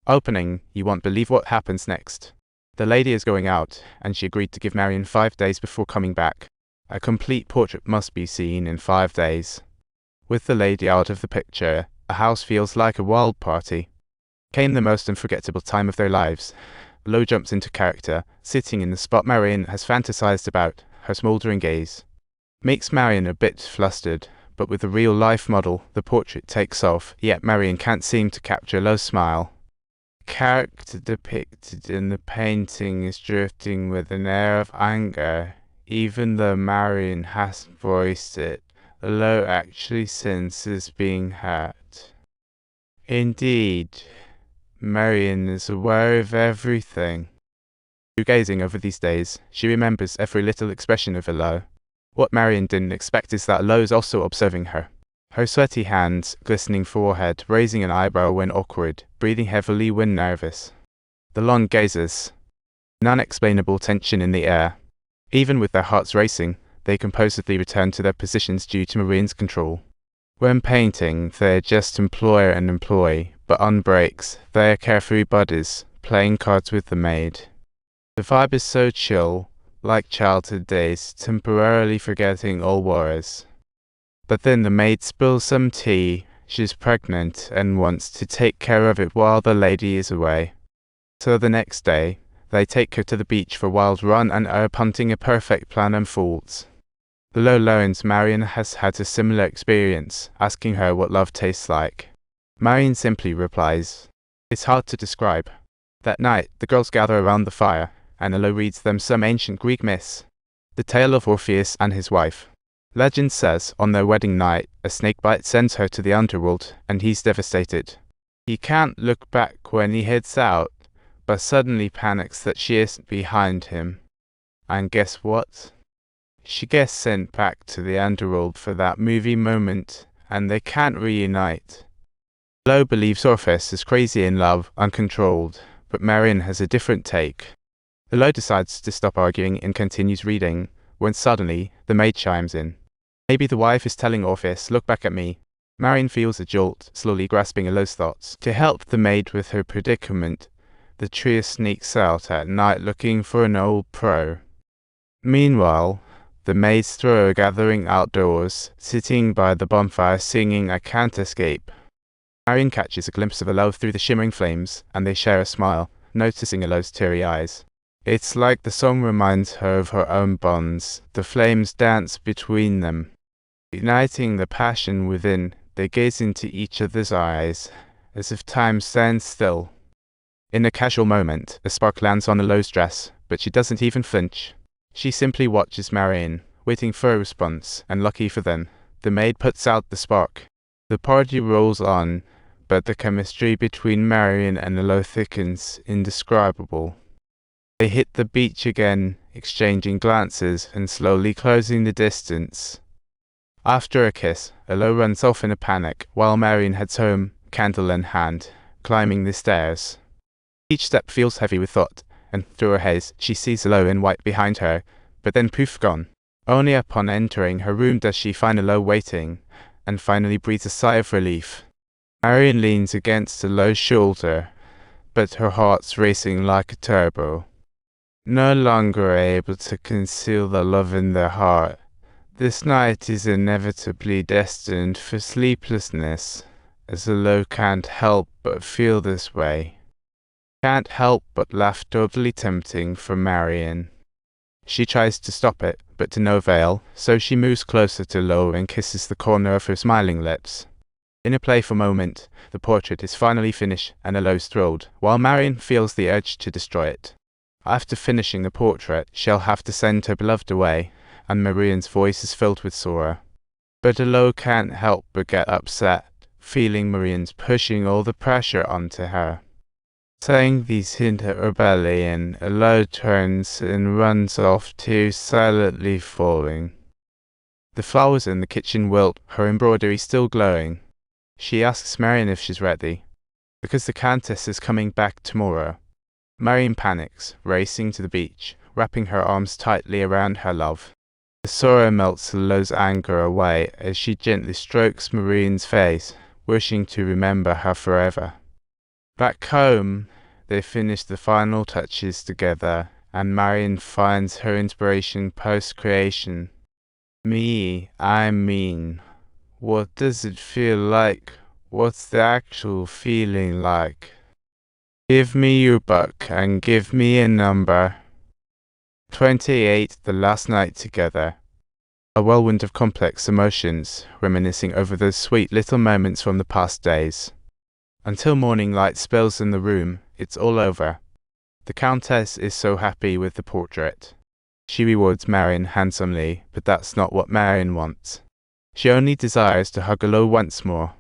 Opening, you won't believe what happens next. The lady is going out, and she agreed to give Marion 5 days before coming back. A complete portrait must be seen in 5 days. With the lady out of the picture, a house feels like a wild party. Came the most unforgettable time of their lives. Lo jumps into character, sitting in the spot Marion has fantasized about, her smouldering gaze. Makes Marion a bit flustered, but with the real-life model, the portrait takes off, yet Marion can't seem to capture Lo's smile. The character depicted in the painting is drifting with an air of anger. Even though Marion hasn't voiced it, Lo actually senses being hurt. Indeed, Marion is aware of everything. Through gazing over these days, she remembers every little expression of Lo. What Marion didn't expect is that Lo is also observing her. Her sweaty hands, glistening forehead, raising an eyebrow when awkward, breathing heavily when nervous. The long gazes. An unexplainable tension in the air. Even with their hearts racing, they composedly return to their positions due to Marian's control. When painting, they're just employer and employee, but on breaks, they are carefree buddies, playing cards with the maid. The vibe is so chill, like childhood days, temporarily forgetting all worries. But then the maid spills some tea. She's pregnant and wants to take care of it while the lady is away. So the next day, they take her to the beach for a wild run and herb hunting. A perfect plan unfolds. Lo learns Marion has had a similar experience, asking her what love tastes like. Marion simply replies, "It's hard to describe." That night, the girls gather around the fire, and Lo reads them some ancient Greek myths. The tale of Orpheus and his wife. Legend says, on their wedding night, a snakebite sends her to the underworld, and he's devastated. He can't look back when he heads out, but suddenly panics that she isn't behind him. And guess what? She gets sent back to the underworld for that movie moment, and they can't reunite. Lo believes Orpheus is crazy in love, uncontrolled, but Marion has a different take. Lo decides to stop arguing and continues reading, when suddenly, the maid chimes in. Maybe the wife is telling Orpheus, "Look back at me." Marion feels a jolt, slowly grasping Lo's thoughts. To help the maid with her predicament, the trio sneaks out at night looking for an old pro. Meanwhile, the maids throw a gathering outdoors, sitting by the bonfire singing "I Can't Escape." Marion catches a glimpse of Lo through the shimmering flames, and they share a smile, noticing Lo's teary eyes. It's like the song reminds her of her own bonds. The flames dance between them. Igniting the passion within, they gaze into each other's eyes, as if time stands still. In a casual moment, a spark lands on Lo's dress, but she doesn't even flinch. She simply watches Marion, waiting for a response, and lucky for them, the maid puts out the spark. The party rolls on, but the chemistry between Marion and Lo thickens, indescribable. They hit the beach again, exchanging glances and slowly closing the distance. After a kiss, Lo runs off in a panic, while Marion heads home, candle in hand, climbing the stairs. Each step feels heavy with thought, and through her haze, she sees Lo in white behind her, but then poof, gone. Only upon entering her room does she find Lo waiting, and finally breathes a sigh of relief. Marion leans against Lo's shoulder, but her heart's racing like a turbo. No longer able to conceal the love in their heart, this night is inevitably destined for sleeplessness, as Lo can't help but feel this way. Can't help but laugh, totally tempting for Marion. She tries to stop it, but to no avail, so she moves closer to Lo and kisses the corner of her smiling lips. In a playful moment, the portrait is finally finished and Lo's thrilled, while Marion feels the urge to destroy it. After finishing the portrait, she'll have to send her beloved away, and Marian's voice is filled with sorrow. But Lo can't help but get upset, feeling Marian's pushing all the pressure onto her. Saying these hint at rebellion, Lo turns and runs off too, silently falling. The flowers in the kitchen wilt, her embroidery still glowing. She asks Marion if she's ready, because the Countess is coming back tomorrow. Marion panics, racing to the beach, wrapping her arms tightly around her love. The sorrow melts Lo's anger away as she gently strokes Marian's face, wishing to remember her forever. Back home, they finish the final touches together, and Marion finds her inspiration post-creation. I'm mean. What does it feel like? What's the actual feeling like? Give me your book and give me a number. 28. The last night together. A whirlwind of complex emotions, reminiscing over those sweet little moments from the past days. Until morning light spills in the room, it's all over. The Countess is so happy with the portrait. She rewards Marion handsomely, but that's not what Marion wants. She only desires to hug Alo once more.